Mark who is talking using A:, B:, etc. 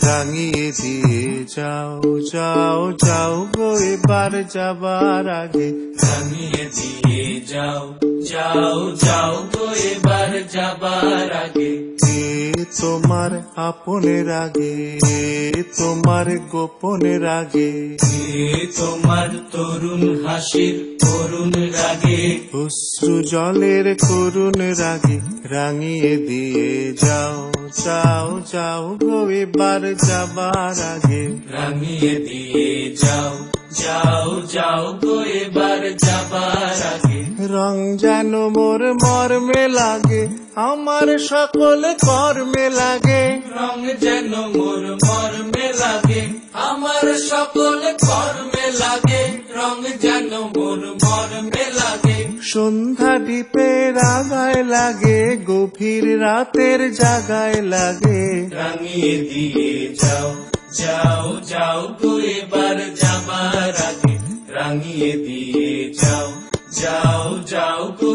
A: রাঙিয়ে দিয়ে যাও যাও যাও গো এবার যাবার আগে,
B: রাঙিয়ে দিয়ে যাও যাও যাও গো এবার যাবার আগে।
A: এ তোমার আপনের আগে, তোমার গোপনের আগে,
B: এ তোমার তরুণ হাসির করুণ রাগে,
A: অশ্রু জলের করুণ রাগে, রাঙিয়ে দিয়ে যাও যাও যাও গো এবার যাবার আগে,
B: রাঙিয়ে দিয়ে যাও যাও যাও গো এবার যাবার আগে।
A: রং যেন মোর মর্মে লাগে, আমার সকল কর্মে লাগে,
B: রং যেন মোর মর্মে লাগে, আমার সকল কর্মে লাগে, রং যেন মোর মর্মে লাগে।
A: সন্ধ্যা দ্বীপের আগায় লাগে, গভীর রাতের জাগায় লাগে,
B: রাঙিয়ে দিয়ে যাও যাও যাও গো এবার যাবার আগে, রাঙিয়ে দিয়ে যাও যাও যাও গো